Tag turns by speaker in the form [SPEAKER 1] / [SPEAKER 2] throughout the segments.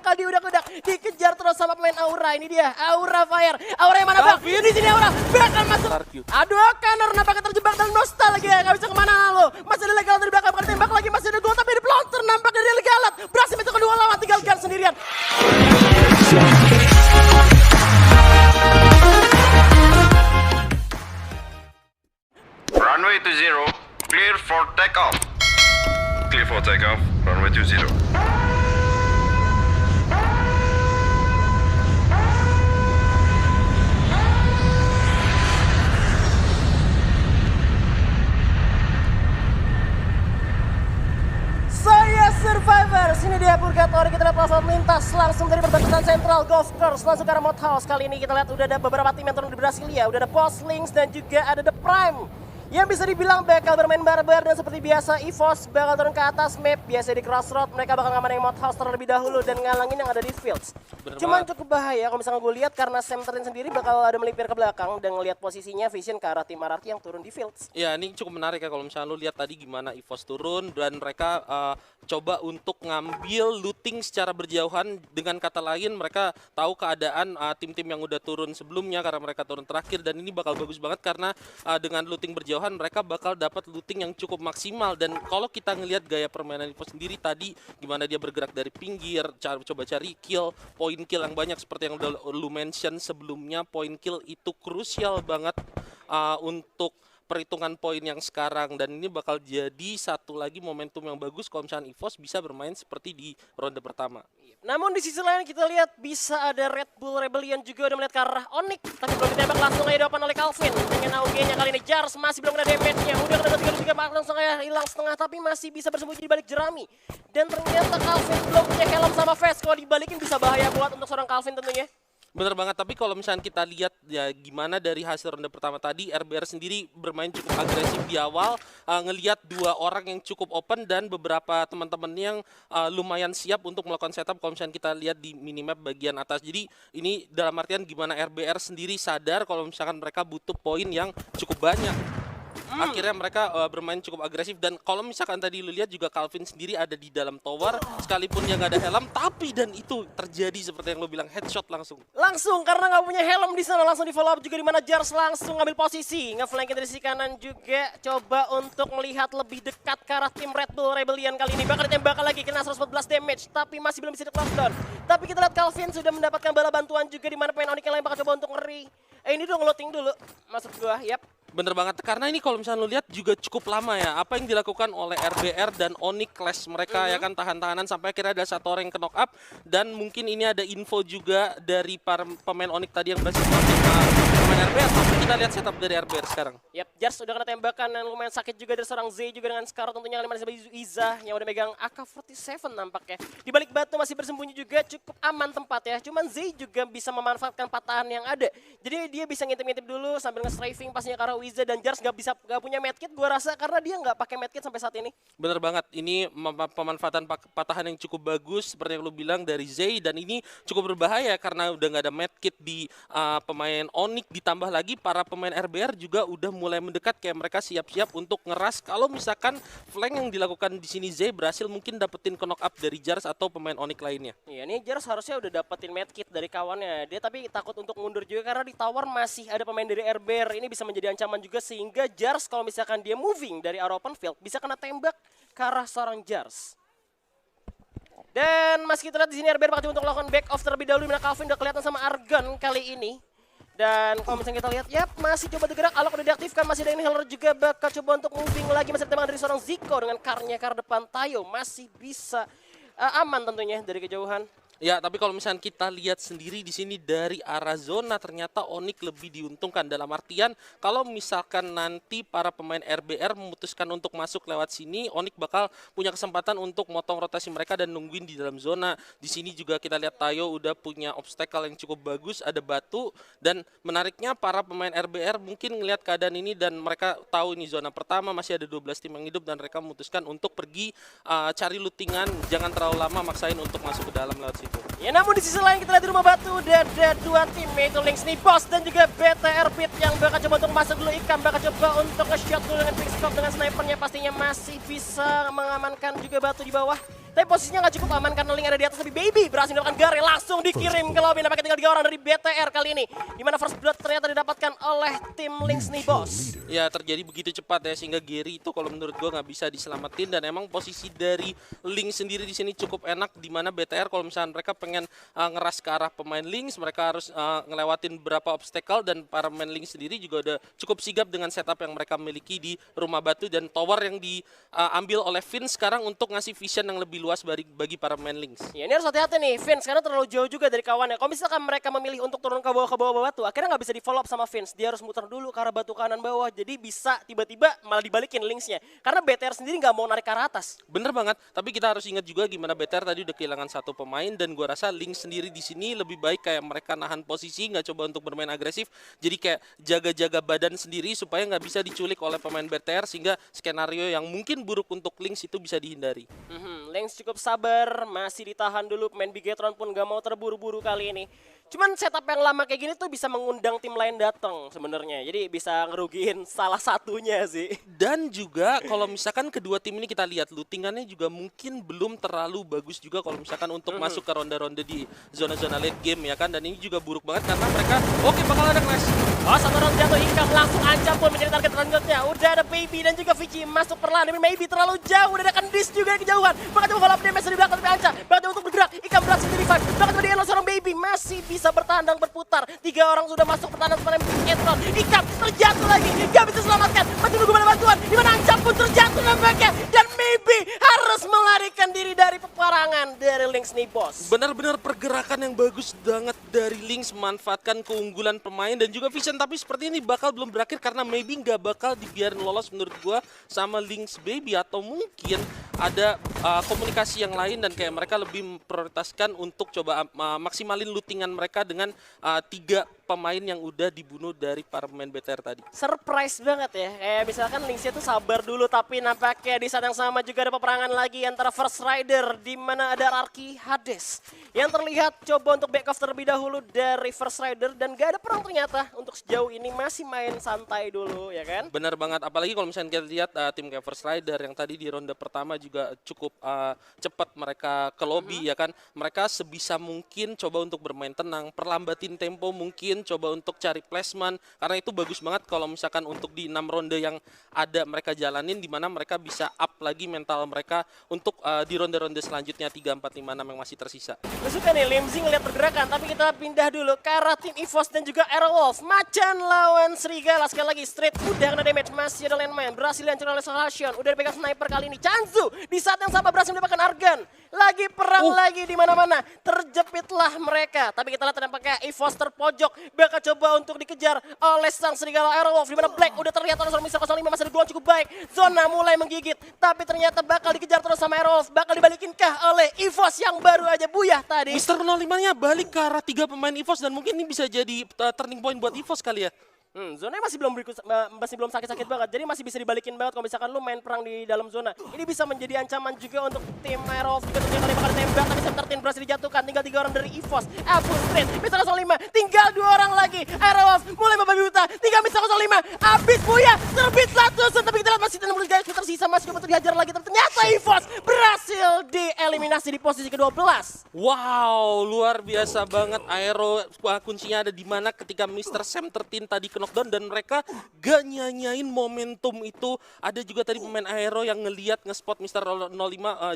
[SPEAKER 1] bakal diudak-udak. Dikejar terus sama pemain Aura. Ini dia, Aura Fire. Aura yang mana bang? Di sini Aura bakal masuk. Aduh, Connor nampaknya terjebak dalam nostalgia. Gak bisa kemana lo. Masih ada Legalat dari belakang, bakal tembak lagi. Masih ada gol tapi di pelontar nampaknya dari Legalat. Berhasil mencetak kedua lawan, tinggal Gan sendirian.
[SPEAKER 2] Runway to 0, clear for takeoff. Clear for takeoff, runway to 0.
[SPEAKER 1] Saya Survivors, ini dia Purgatory. Kita lihat langsung lintas langsung dari perbatasan Central Golf Course langsung ke arah Mod House. Kali ini kita lihat udah ada beberapa tim yang turun di Brasilia, udah ada Boss Links dan juga ada The Prime yang bisa dibilang bakal bermain barbar. Dan seperti biasa EVOS bakal turun ke atas map. Biasa di Crossroad mereka bakal ngamanin Mod House terlebih dahulu dan ngalangin yang ada di Fields. Cuman cukup bahaya kalau misalnya gue lihat karena Sam Terrin sendiri bakal ada melipir ke belakang dan ngelihat posisinya Vision ke arah tim Araki yang turun di Fields.
[SPEAKER 3] Ya, ini cukup menarik ya kalau misalnya lu lihat tadi gimana EVOS turun dan mereka coba untuk ngambil looting secara berjauhan. Dengan kata lain mereka tahu keadaan tim-tim yang udah turun sebelumnya karena mereka turun terakhir, dan ini bakal bagus banget karena dengan looting berjauhan mereka bakal dapat looting yang cukup maksimal. Dan kalau kita ngelihat gaya permainan EVOS sendiri tadi gimana dia bergerak dari pinggir, coba cari kill, point kill yang banyak seperti yang udah lu mention sebelumnya. Point kill itu krusial banget untuk perhitungan poin yang sekarang, dan ini bakal jadi satu lagi momentum yang bagus kalau misalnya EVOS bisa bermain seperti di ronde pertama.
[SPEAKER 1] Namun di sisi lain kita lihat bisa ada Red Bull Rebellion juga udah melihat ke arah Onyx, tapi belum ditembak langsung aja depan oleh Calvin. Dengan AUG-nya kali ini Jars masih belum ada damage-nya. Udah kena 3 langsung kayak hilang setengah, tapi masih bisa bersembunyi di balik jerami. Dan ternyata Calvin belum punya helm sama vest. Kalau dibalikin bisa bahaya buat untuk seorang Calvin tentunya.
[SPEAKER 3] Bener banget, tapi kalau misalnya kita lihat ya gimana dari hasil ronde pertama tadi, RBR sendiri bermain cukup agresif di awal, ngelihat dua orang yang cukup open dan beberapa teman-teman yang lumayan siap untuk melakukan setup kalau misalnya kita lihat di minimap bagian atas. Jadi ini dalam artian gimana RBR sendiri sadar kalau misalkan mereka butuh poin yang cukup banyak. Akhirnya mereka bermain cukup agresif, dan kalau misalkan tadi lu lihat juga Calvin sendiri ada di dalam tower sekalipun dia nggak ada helm, tapi dan itu terjadi seperti yang lu bilang, headshot langsung
[SPEAKER 1] Karena nggak punya helm di sana langsung di follow up juga di mana Jars langsung ngambil posisi, ngeflankin dari sisi kanan juga coba untuk melihat lebih dekat ke arah tim Red Bull Rebellion. Kali ini bakal ditembak lagi, kena 114 damage tapi masih belum bisa di lockdown. Tapi kita lihat Calvin sudah mendapatkan bala bantuan juga di mana pemain Onyx yang lain bakal coba untuk ngeri. Ini dong loading dulu maksud gua, yap.
[SPEAKER 3] Bener banget, karena ini kalau misalnya lu lihat juga cukup lama ya apa yang dilakukan oleh RBR dan Onyx clash mereka ya kan, tahan-tahanan sampai akhirnya ada satu orang yang knock up. Dan mungkin ini ada info juga dari para pemain Onyx tadi yang berhasil melawan pemain RBR, tapi kita lihat setup dari RBR sekarang.
[SPEAKER 1] Yap, Jars udah kena tembakan dan lumayan sakit juga dari seorang Z juga dengan Scar tentunya kali masih Iza yang udah megang AK-47 nampaknya. Di balik batu masih bersembunyi juga, cukup aman tempat ya. Cuman Z juga bisa memanfaatkan patahan yang ada. Jadi dia bisa ngintip-ngintip dulu sambil nge-strafing pastinya ke arah Wiza, dan Jars gak punya medkit gua rasa karena dia nggak pakai medkit sampai saat ini.
[SPEAKER 3] Bener banget, ini pemanfaatan patahan yang cukup bagus seperti yang lu bilang dari Zay, dan ini cukup berbahaya karena udah nggak ada medkit di pemain Onyx, ditambah lagi para pemain RBR juga udah mulai mendekat kayak mereka siap-siap untuk ngeras kalau misalkan flank yang dilakukan di sini Zay berhasil mungkin dapetin knock up dari Jars atau pemain Onyx lainnya.
[SPEAKER 1] Iya, ini Jars harusnya udah dapetin medkit dari kawannya. Dia tapi takut untuk mundur juga karena di tower masih ada pemain dari RBR. Ini bisa menjadi ancaman juga sehingga Jars kalau misalkan dia moving dari arah open field bisa kena tembak ke arah seorang Jars. Dan masih kita lihat di sini RBR bakal untuk melakukan back off terlebih dahulu, dimana Calvin udah kelihatan sama Argon kali ini. Dan kalau misalnya kita lihat, yap masih coba bergerak, Alok udah diaktifkan, masih ada inhaler juga bakal coba untuk moving lagi, masih ditembak dari seorang Zico dengan karnya ke depan Tayo masih bisa aman tentunya dari kejauhan.
[SPEAKER 3] Ya, tapi kalau misalnya kita lihat sendiri di sini dari arah zona, ternyata Onyx lebih diuntungkan dalam artian kalau misalkan nanti para pemain RBR memutuskan untuk masuk lewat sini, Onyx bakal punya kesempatan untuk motong rotasi mereka dan nungguin di dalam zona. Di sini juga kita lihat Tayo udah punya obstacle yang cukup bagus, ada batu, dan menariknya para pemain RBR mungkin ngelihat keadaan ini dan mereka tahu ini zona pertama masih ada 12 tim yang hidup, dan mereka memutuskan untuk pergi cari lootingan, jangan terlalu lama maksain untuk masuk ke dalam lewat situ.
[SPEAKER 1] Ya, namun di sisi lain kita lihat di rumah batu udah ada dua tim, yaitu Lynx nih Boss dan juga BTR Pit yang bakal coba untuk masuk dulu. Ikan bakal coba untuk nge-shot dulu dengan quickscope dengan snipernya, pastinya masih bisa mengamankan juga batu di bawah. Tapi posisinya nggak cukup aman karena Link ada di atas, tapi Baby berhasil mendapatkan Gare, langsung dikirim ke lobby. Nampaknya tinggal 3 orang dari BTR kali ini. Dimana first blood ternyata didapatkan oleh tim Lynx nih bos.
[SPEAKER 3] Ya terjadi begitu cepat ya sehingga Gary itu kalau menurut gua nggak bisa diselamatin, dan emang posisi dari Link sendiri di sini cukup enak, di mana BTR kalau misalnya mereka pengen ngeras ke arah pemain Lynx, mereka harus ngelewatin beberapa obstacle, dan para pemain Lynx sendiri juga udah cukup sigap dengan setup yang mereka miliki di rumah batu dan tower yang diambil oleh Vince sekarang untuk ngasih vision yang lebih luas bagi para pemain Lynx.
[SPEAKER 1] Ya ini harus hati-hati nih Vince karena terlalu jauh juga dari kawannya. Kalau misalkan mereka memilih untuk turun ke bawah batu, akhirnya nggak bisa di follow up sama Vince. Dia harus muter dulu ke arah batu kanan bawah. Jadi bisa tiba-tiba malah dibalikin Lynx-nya. Karena BTR sendiri nggak mau narik ke arah atas.
[SPEAKER 3] Bener banget, tapi kita harus ingat juga gimana BTR tadi udah kehilangan satu pemain, dan gua rasa Lynx sendiri di sini lebih baik kayak mereka nahan posisi, nggak coba untuk bermain agresif. Jadi kayak jaga-jaga badan sendiri supaya nggak bisa diculik oleh pemain BTR, sehingga skenario yang mungkin buruk untuk Lynx itu bisa dihindari.
[SPEAKER 1] Lynx cukup sabar, masih ditahan dulu. Pemain Bigetron pun gak mau terburu-buru kali ini. Cuman setup yang lama kayak gini tuh bisa mengundang tim lain datang sebenarnya. Jadi bisa ngerugiin salah satunya sih.
[SPEAKER 3] Dan juga kalau misalkan kedua tim ini kita lihat lootingannya juga mungkin belum terlalu bagus juga kalau misalkan untuk masuk ke ronde-ronde di zona-zona late game ya kan. Dan ini juga buruk banget karena mereka bakal ada clash.
[SPEAKER 1] Oh, satu orang jatuh, Ikam langsung ancam pun menjadi target selanjutnya. Udah ada Baby dan juga Vici masuk perlahan. Tapi Maybe terlalu jauh, udah ada Kendis juga di kejauhan. Bahkan coba follow up damage di belakang tapi ancam. Bahkan untuk bergerak, Ikam berhasil di revive. Bahkan coba di elo seorang Baby masih bisa bertahan dan berputar. 3 orang sudah masuk pertahanan sepanjang Bigetron. Ikam terjatuh lagi, gak bisa selamatkan. Masih nunggu bantuan, dimana ancam pun terjatuh nampaknya. Dan Maybe harus melarikan diri dari peperangan dari Lynx nih bos.
[SPEAKER 3] Benar-benar pergerakan yang bagus banget dari Lynx, memanfaatkan keunggulan pemain dan juga vision, tapi seperti ini bakal belum berakhir karena maybe nggak bakal dibiarin lolos menurut gua sama Lynx Baby, atau mungkin ada komunikasi yang lain dan kayak mereka lebih memprioritaskan untuk coba maksimalin lootingan mereka dengan 3 pemain yang udah dibunuh dari para pemain BTR tadi.
[SPEAKER 1] Surprise banget ya, kayak misalkan Lynx itu sabar dulu, tapi nampaknya di saat yang sama juga ada peperangan lagi antara First Rider, di mana ada Rarky Hades yang terlihat coba untuk back off terlebih dahulu dari First Rider, dan gak ada perang ternyata untuk sejauh ini, masih main santai dulu ya kan.
[SPEAKER 3] Benar banget, apalagi kalau misalnya kita lihat tim kayak First Rider yang tadi di ronde pertama juga cukup cepat mereka ke lobby ya kan. Mereka sebisa mungkin coba untuk bermain tenang, perlambatin tempo mungkin, coba untuk cari placement, karena itu bagus banget kalau misalkan untuk di 6 ronde yang ada mereka jalanin, di mana mereka bisa up lagi mental mereka untuk di ronde-ronde selanjutnya 3, 4, 5, 6 yang masih tersisa.
[SPEAKER 1] Gue suka nih Limzy ngeliat pergerakan, tapi kita pindah dulu ke arah tim EVOS dan juga Aerowolf. Macan lawan Serigala, sekali lagi Street udah kena damage, masih ada landmine, berhasil dihancurkan oleh Salation, udah dipegang sniper kali ini. Chanzu di saat yang sama berhasil mendapatkan Argan. Lagi perang lagi di mana-mana, terjepitlah mereka. Tapi kita lihat tampaknya EVOS terpojok, bakal coba untuk dikejar oleh sang Serigala Aerowolf, di mana Black udah terlihat oleh seorang Mr. 05, masih ada gol cukup baik. Zona mulai menggigit, tapi ternyata bakal dikejar terus sama Aerowolf. Bakal dibalikinkah oleh EVOS yang baru aja buyah tadi?
[SPEAKER 3] Mr. 05-nya balik ke arah 3 pemain EVOS, dan mungkin ini bisa jadi turning point buat EVOS kali ya.
[SPEAKER 1] Zonanya masih belum sakit-sakit banget, jadi masih bisa dibalikin banget kalau misalkan lu main perang di dalam zona. Ini bisa menjadi ancaman juga untuk tim Aerowolf, juga ternyata bakal ditembak, tapi Sem13 berhasil dijatuhkan. Tinggal 3 orang dari EVOS, Abu Street, Mr. 05, tinggal 2 orang lagi. Aerowolf mulai membabi buta, tinggal Mr. 05, habis buya, terbit satu, tapi kita lihat masih tersisa, tersisa masih coba untuk dihajar lagi, tapi ternyata EVOS berhasil dieliminasi di posisi ke-12.
[SPEAKER 3] Wow, luar biasa banget. Aero kuncinya ada di mana ketika Mr. Sem13 tadi knockdown, dan mereka gak nyanyain momentum itu. Ada juga tadi pemain Aero yang ngeliat ngespot Mr. 05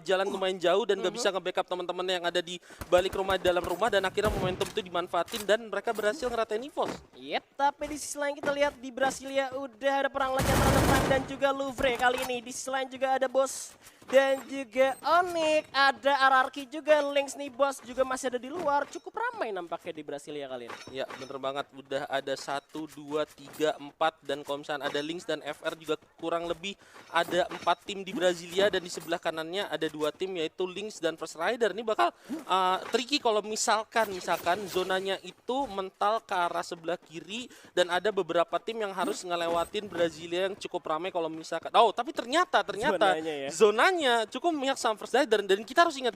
[SPEAKER 3] jalan lumayan jauh dan gak bisa nge-backup teman-teman yang ada di balik rumah, dalam rumah, dan akhirnya momentum itu dimanfaatin dan mereka berhasil ngeratain EVOS.
[SPEAKER 1] Yep, tapi di sisi lain kita lihat di Brasilia udah ada perang lagi antara Prime dan juga Louvre kali ini. Di sisi lain juga ada Bos dan juga Onyx, ada Ararki juga. Lynx nih bos juga masih ada di luar. Cukup ramai nampaknya di Brasilia kali ini.
[SPEAKER 3] Ya bener banget, udah ada 1, 2, 3, 4, dan kalau misalnya ada Lynx dan FR juga kurang lebih ada 4 tim di Brasilia, dan di sebelah kanannya ada 2 tim yaitu Lynx dan First Rider. Ini bakal tricky kalau misalkan zonanya itu mental ke arah sebelah kiri, dan ada beberapa tim yang harus ngelewatin Brasilia yang cukup ramai kalau misalkan. Oh tapi ternyata zonanya makanya cukup memihak sama First Rider dan kita harus ingat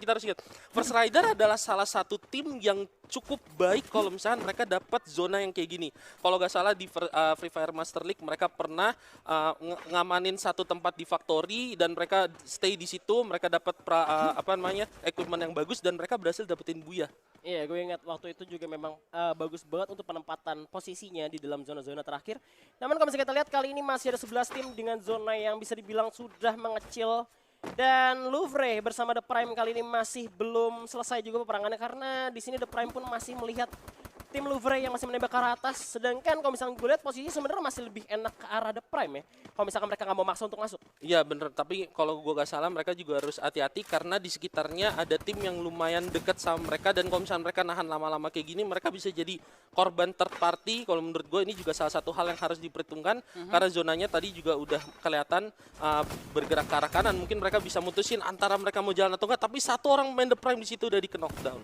[SPEAKER 3] First Rider adalah salah satu tim yang cukup baik kalau misalnya mereka dapat zona yang kayak gini. Kalau nggak salah di Free Fire Master League mereka pernah ngamanin satu tempat di factory dan mereka stay di situ, mereka dapat equipment yang bagus dan mereka berhasil dapetin Booyah.
[SPEAKER 1] Iya, gue ingat waktu itu juga memang bagus banget untuk penempatan posisinya di dalam zona-zona terakhir. Namun kalau misalnya kita lihat kali ini masih ada 11 tim dengan zona yang bisa dibilang sudah mengecil. Dan Louvre bersama The Prime kali ini masih belum selesai juga peperangannya karena di sini The Prime pun masih melihat tim Louvre yang masih menembak ke arah atas. Sedangkan kalau misalnya gue lihat posisi sebenarnya masih lebih enak ke arah The Prime ya. Kalau misalkan mereka nggak mau maksa untuk masuk.
[SPEAKER 3] Iya bener, tapi kalau gue gak salah mereka juga harus hati-hati karena di sekitarnya ada tim yang lumayan dekat sama mereka dan kalau misalnya mereka nahan lama-lama kayak gini mereka bisa jadi korban third party. Kalau menurut gue ini juga salah satu hal yang harus diperhitungkan karena zonanya tadi juga udah kelihatan bergerak ke arah kanan. Mungkin mereka bisa mutusin antara mereka mau jalan atau enggak, tapi satu orang main The Prime di situ udah di knockdown.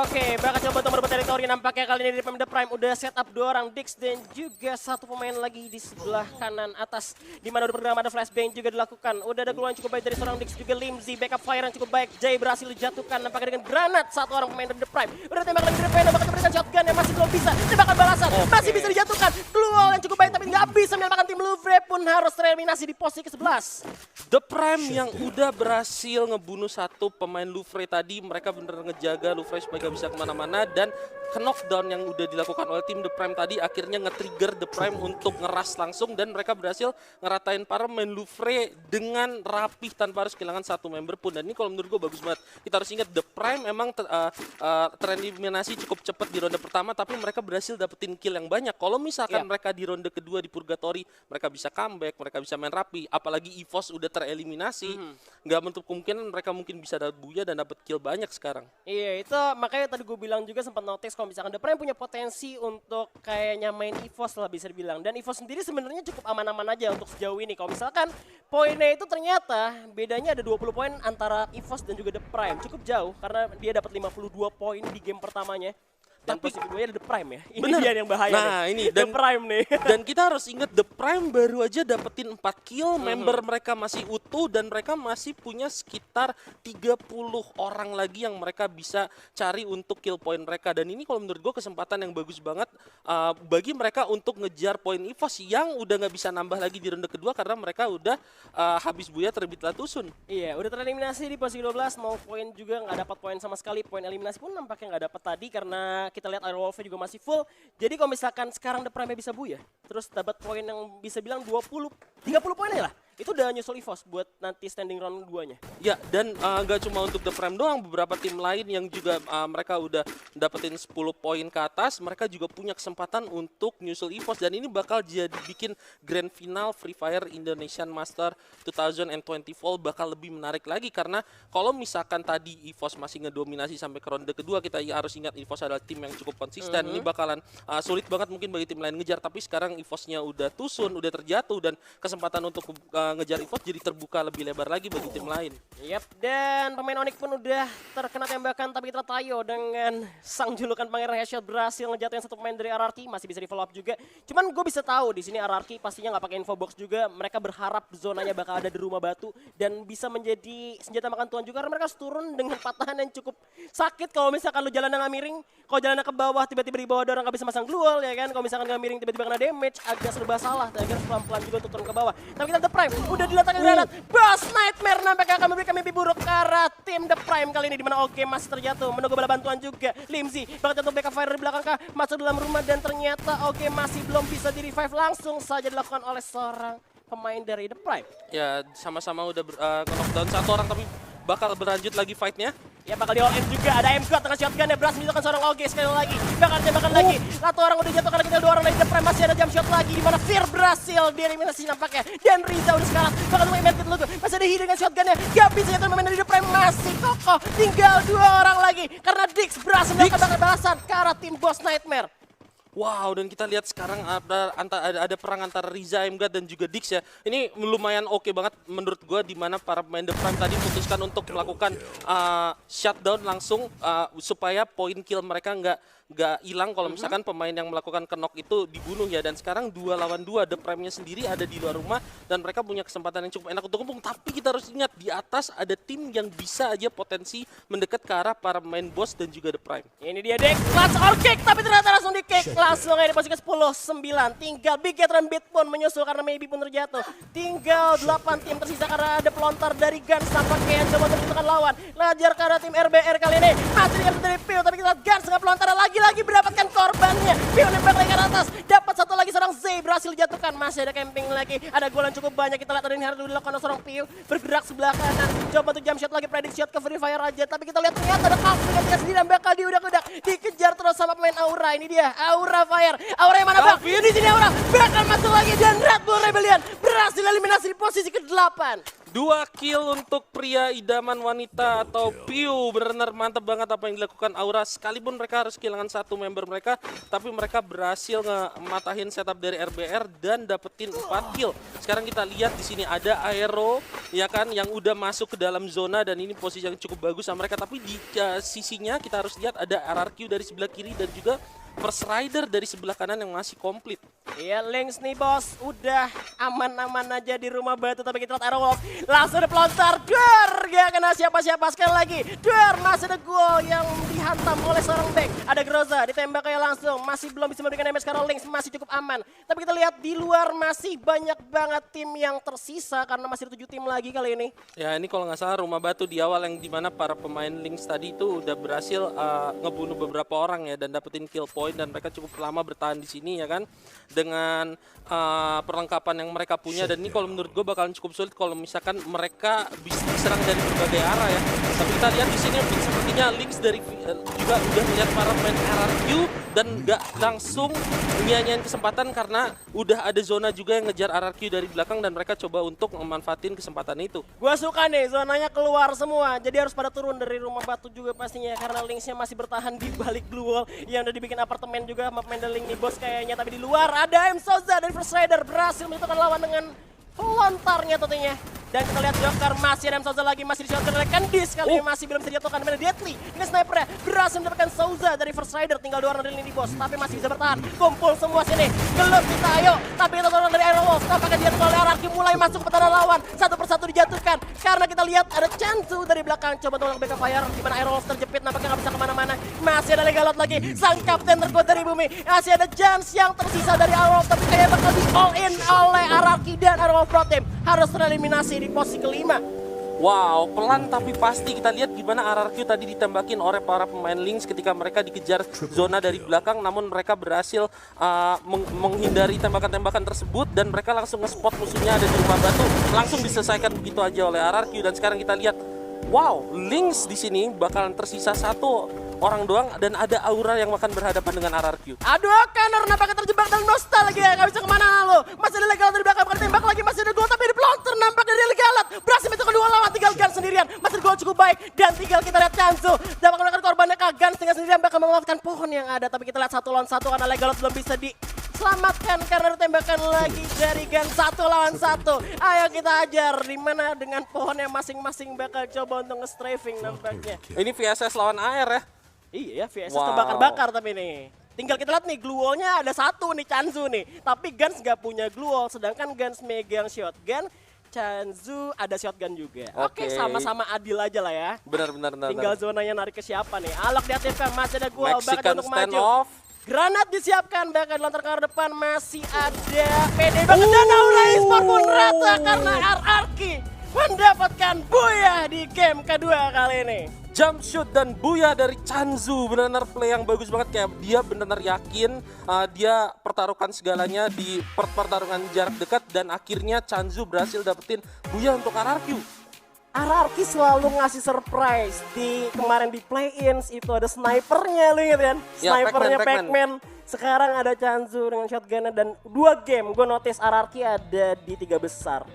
[SPEAKER 1] Oke, bakal coba untuk merebut teritori. Nampaknya kali ini di The Prime udah set up 2 orang Dix dan juga satu pemain lagi di sebelah kanan atas. Di mana udah program ada flashbang juga dilakukan. Udah ada keluhan cukup baik dari seorang Dix juga Limzy. Backup fire yang cukup baik. Jay berhasil dijatuhkan. Nampaknya dengan granat satu orang pemain dari The Prime. Udah tembak lagi dari Prime. Nampaknya diberikan shotgun yang masih belum bisa. Tembakan balasan. Masih bisa dijatuhkan. Keluar yang cukup baik tapi nggak bisa menyelamatkan tim Louvre pun harus tereliminasi di posisi ke-11.
[SPEAKER 3] The Prime yang udah berhasil ngebunuh satu pemain Louvre tadi, mereka bener ngejaga Louvre supaya gak bisa kemana-mana dan knockdown yang udah dilakukan oleh tim The Prime tadi akhirnya nge-trigger The Prime untuk ngeras langsung dan mereka berhasil ngeratain para main Louvre dengan rapih tanpa harus kehilangan satu member pun. Dan ini kalau menurut gue bagus banget. Kita harus ingat The Prime emang tereliminasi cukup cepat di ronde pertama tapi mereka berhasil dapetin kill yang banyak. Kalau misalkan mereka di ronde kedua di Purgatory, mereka bisa comeback, mereka bisa main rapi. Apalagi EVOS udah tereliminasi, nggak menutup kemungkinan mereka mungkin bisa dapat Booyah dan dapat kill banyak sekarang.
[SPEAKER 1] Iya, itu makanya tadi gue bilang juga sempat notice kalau misalkan The Prime punya potensi untuk kayaknya main EVOS lah bisa dibilang. Dan EVOS sendiri sebenarnya cukup aman-aman aja untuk sejauh ini. Kalau misalkan poinnya itu ternyata bedanya ada 20 poin antara EVOS dan juga The Prime. Cukup jauh karena dia dapat 52 poin di game pertamanya. Dan posisi keduanya ada The Prime ya. Ini dia yang bahaya nih.
[SPEAKER 3] Ini
[SPEAKER 1] The Prime nih.
[SPEAKER 3] Dan kita harus ingat The Prime baru aja dapetin 4 kill, member mereka masih utuh dan mereka masih punya sekitar 30 orang lagi yang mereka bisa cari untuk kill point mereka. Dan ini kalau menurut gue kesempatan yang bagus banget bagi mereka untuk ngejar poin EVOS yang udah nggak bisa nambah lagi di ronde kedua karena mereka udah habis Booyah terbit Latusun.
[SPEAKER 1] Iya, udah tereliminasi di posisi 12, mau poin juga nggak dapat poin sama sekali. Poin eliminasi pun nampaknya nggak dapat tadi karena kita lihat Air Wolf juga masih full. Jadi kalau misalkan sekarang The Prime bisa Booyah, terus dapat poin yang bisa bilang 20, 30 poin aja lah. Itu udah nyusul EVOS buat nanti standing round 2-nya.
[SPEAKER 3] Ya, dan gak cuma untuk The Prime doang, beberapa tim lain yang juga mereka udah dapetin 10 poin ke atas, mereka juga punya kesempatan untuk nyusul EVOS. Dan ini bakal jadi bikin grand final Free Fire Indonesian Master 2024 bakal lebih menarik lagi. Karena kalau misalkan tadi EVOS masih ngedominasi sampai ke ronde kedua, kita harus ingat EVOS adalah tim yang cukup konsisten. Ini bakalan sulit banget mungkin bagi tim lain ngejar, tapi sekarang EVOS-nya udah tusun, udah terjatuh, dan kesempatan untuk ngejar EVOS jadi terbuka lebih lebar lagi bagi tim lain.
[SPEAKER 1] Yap, dan pemain Onyx pun udah terkena tembakan, tapi kita Tayo dengan sang julukan Pangeran Headshot berhasil ngejatuhin satu pemain dari RRQ, masih bisa di follow up juga. Cuman gue bisa tahu di sini RRQ pastinya nggak pakai info box juga, mereka berharap zonanya bakal ada di rumah batu dan bisa menjadi senjata makan tuan juga karena mereka turun dengan patahan yang cukup sakit. Kalau misalkan lu jalan nggak miring, kalau jalan ke bawah tiba-tiba di bawah ada orang nggak bisa masang glue wall ya kan. Kalau misalkan nggak miring tiba-tiba kena damage, agak serba salah. Tapi pelan-pelan juga untuk turun ke bawah. Tapi kita The Prime udah diletakkan granat. Boss Nightmare nampaknya akan memberikan mimpi buruk ke arah tim The Prime kali ini, di mana Oke masih terjatuh menunggu bala bantuan juga. Limzy bakal jatuh backup fire dari belakang kah, masuk dalam rumah dan ternyata Oke masih belum bisa di revive, langsung saja dilakukan oleh seorang pemain dari The Prime.
[SPEAKER 3] Ya, sama-sama udah knockdown satu orang tapi bakal berlanjut lagi fight-nya.
[SPEAKER 1] Ya bakal di all in juga, ada MK tengah shotgun ya, berhasil menjatuhkan seorang Oge sekali lagi. Bakal tembakan lagi, satu orang udah jatuh karena kita dua orang lagi. The Prime masih ada jump shot lagi, di mana Fear berhasil dieliminasi nampaknya. Dan Riza udah sekarat, bakal nunggu event dulu. Masih ada Hidden dengan shotgunnya, gak bisa jatuh pemain dari The Prime, masih kokoh. Tinggal dua orang lagi, karena Dix berhasil melakukan balasan ke arah tim Boss Nightmare.
[SPEAKER 3] Wow, dan kita lihat sekarang ada perang antara Riza, Emgat dan juga Dix ya. Ini lumayan oke banget menurut gua, di mana para pemain The Prime tadi memutuskan untuk melakukan shutdown langsung supaya poin kill mereka nggak hilang kalau misalkan pemain yang melakukan knock itu dibunuh ya. Dan sekarang 2 lawan 2, The Prime-nya sendiri ada di luar rumah dan mereka punya kesempatan yang cukup enak untuk ngepung. Tapi kita harus ingat di atas ada tim yang bisa aja potensi mendekat ke arah para pemain boss dan juga The Prime.
[SPEAKER 1] Ini dia Dex, clutch or kick, tapi ternyata langsung di kick. Langsung aja di posisi ke-10-9. Tinggal Big Gatron Beat pun menyusul karena maybe pun terjatuh. Tinggal 8 tim tersisa karena ada pelontar dari Guns tampaknya yang coba menentukan lawan. Lajar karena tim RBR kali ini. Masih diambil dari Pio, tapi kita lihat Guns dengan pelontar lagi mendapatkan korbannya. Pio nembak lagi ke atas. Dapat satu lagi seorang Z berhasil dijatuhkan. Masih ada camping lagi. Ada golan cukup banyak. Kita lihat tadi harus dilakukan oleh seorang Pio. Bergerak sebelah kanan. Coba untuk jump shot lagi, predict shot ke Free Fire aja. Tapi kita lihat ternyata ada Calvin yang tidak sendiri dan bakal diudak-udak. Dikejar terus sama pemain Aura. Ini dia Aura Fire. Aura yang mana bang? Di sini Aura bakal masuk lagi dan Red Bull Rebellion berhasil eliminasi di posisi ke-8.
[SPEAKER 3] 2 kill untuk pria idaman wanita atau Piu. Benar-benar mantap banget apa yang dilakukan Aura. Sekalipun mereka harus kehilangan 1 member mereka, tapi mereka berhasil ngematahin setup dari RBR dan dapetin 4 kill. Sekarang kita lihat di sini ada Aero ya kan yang udah masuk ke dalam zona dan ini posisi yang cukup bagus sama mereka. Tapi di sisinya kita harus lihat ada RRQ dari sebelah kiri dan juga First Rider dari sebelah kanan yang masih komplit.
[SPEAKER 1] Iya, Lynx nih bos, udah aman-aman aja di rumah batu. Tapi kita lihat Aerowolf, langsung ada pelontar. Duar, gak kena siapa-siapa. Sekali lagi, Duar, masih ada gol yang dihantam oleh seorang back. Ada Groza, ditembak kayak langsung. Masih belum bisa memberikan damage karena Lynx masih cukup aman. Tapi kita lihat di luar masih banyak banget tim yang tersisa karena masih ada 7 tim lagi kali ini.
[SPEAKER 3] Ya ini kalau nggak salah rumah batu di awal yang dimana para pemain Lynx tadi itu udah berhasil ngebunuh beberapa orang ya dan dapetin kill point dan mereka cukup lama bertahan di sini ya kan dengan perlengkapan yang mereka punya. Dan ini kalau menurut gue bakalan cukup sulit kalau misalkan mereka bisa diserang dari berbagai arah ya. Tapi kita lihat di sini sepertinya Lynx dari juga udah melihat para pemain RRQ dan nggak langsung nyanyiin kesempatan karena udah ada zona juga yang ngejar RRQ dari belakang dan mereka coba untuk memanfaatin kesempatan itu.
[SPEAKER 1] Gua suka nih zonanya keluar semua, jadi harus pada turun dari rumah batu juga pastinya karena Lynxnya masih bertahan di balik blue wall yang udah dibikin apartemen juga sama pemain The Lynx nih bos kayaknya. Tapi di luar ada M Souza dari First Rider berhasil menentukan lawan dengan pelontarnya tentunya. Dan kita lihat Joker masih ada M Souza lagi, masih dishotkan oleh Candice kali ini masih belum bisa dijatuhkan. Dimana Deadly, ini snipernya berhasil mendapatkan Souza dari First Rider, tinggal 2 orang dari lini bos, tapi masih bisa bertahan. Kumpul semua sini, gelut kita ayo. Tapi kita orang dari Aerowolf, tampaknya dia oleh RRQ mulai masuk ke pertahanan lawan, satu persatu dijatuhkan. Karena kita lihat ada Chansu dari belakang, coba tolong backup fire, dimana Aerowolf terjepit, nampaknya nggak bisa kemana-mana. Masih ada Legalot lagi, sang kapten terkuat dari bumi. Masih ada Jans yang tersisa dari Aerowolf, tapi kayak bakal di all in oleh RRQ dan Aerowolf Pro Team. Harus tereliminasi di posisi ke-5.
[SPEAKER 3] Wow, pelan tapi pasti. Kita lihat gimana RRQ tadi ditembakin oleh para pemain Lynx ketika mereka dikejar zona dari belakang, namun mereka berhasil menghindari tembakan-tembakan tersebut dan mereka langsung nge-spot musuhnya ada di rumah batu. Langsung diselesaikan begitu aja oleh RRQ dan sekarang kita lihat, wow, Lynx di sini bakalan tersisa 1 orang doang dan ada Aura yang akan berhadapan dengan RRQ.
[SPEAKER 1] Aduh, Connor nampaknya terjebak dalam nostalgia, gak bisa kemana lo. Masih ada Legalot dari belakang, bukan tembak lagi, masih ada gol tapi ada pelontar nampaknya dari Legalot. Berhasil menentukan 2 lawan, tinggal Gans sendirian. Masih ada gol cukup baik dan tinggal kita lihat Chansu. Dapat menggunakan korbannya ke Gans tinggal sendirian bakal menguatkan pohon yang ada. Tapi kita lihat 1 lawan 1 karena Legalot belum bisa diselamatkan karena ada tembakan lagi dari Gans 1 lawan 1. Ayo kita ajar dimana dengan pohon yang masing-masing bakal coba untuk nge-strafing nampaknya.
[SPEAKER 3] Ini VSS lawan AR ya.
[SPEAKER 1] Iya, VSS
[SPEAKER 3] Wow.
[SPEAKER 1] terbakar-bakar tapi nih. Tinggal kita lihat nih, glue wall-nya ada 1 nih, Chansu nih. Tapi Gans nggak punya glue wall, sedangkan Gans megang shotgun, Chansu ada shotgun juga. Oke,
[SPEAKER 3] Oke.
[SPEAKER 1] sama-sama adil aja lah ya.
[SPEAKER 3] Benar.
[SPEAKER 1] Tinggal zonanya narik ke siapa nih. Alok diaktifkan, masih ada gua bakal
[SPEAKER 3] Mexican
[SPEAKER 1] untuk
[SPEAKER 3] stand
[SPEAKER 1] maju.
[SPEAKER 3] off.
[SPEAKER 1] Granat disiapkan, bakal dilontar ke arah depan, masih ada PD banget dan Aura Esport pun rata karena RRQ mendapatkan booyah di game kedua kali ini.
[SPEAKER 3] Jump shoot dan booyah dari Chansu, benar-benar play yang bagus banget. Kayak dia benar-benar yakin dia pertaruhkan segalanya di pertarungan jarak dekat dan akhirnya Chansu berhasil dapetin booyah untuk RRQ.
[SPEAKER 1] RRQ selalu ngasih surprise. Di kemarin di play-ins itu ada snipernya, lu inget kan?
[SPEAKER 3] Ya,
[SPEAKER 1] Snipernya
[SPEAKER 3] Pac-Man.
[SPEAKER 1] Pac-Man. Sekarang ada Chansu dengan shotgunnya dan 2 game gue notice RRQ ada di 3 besar.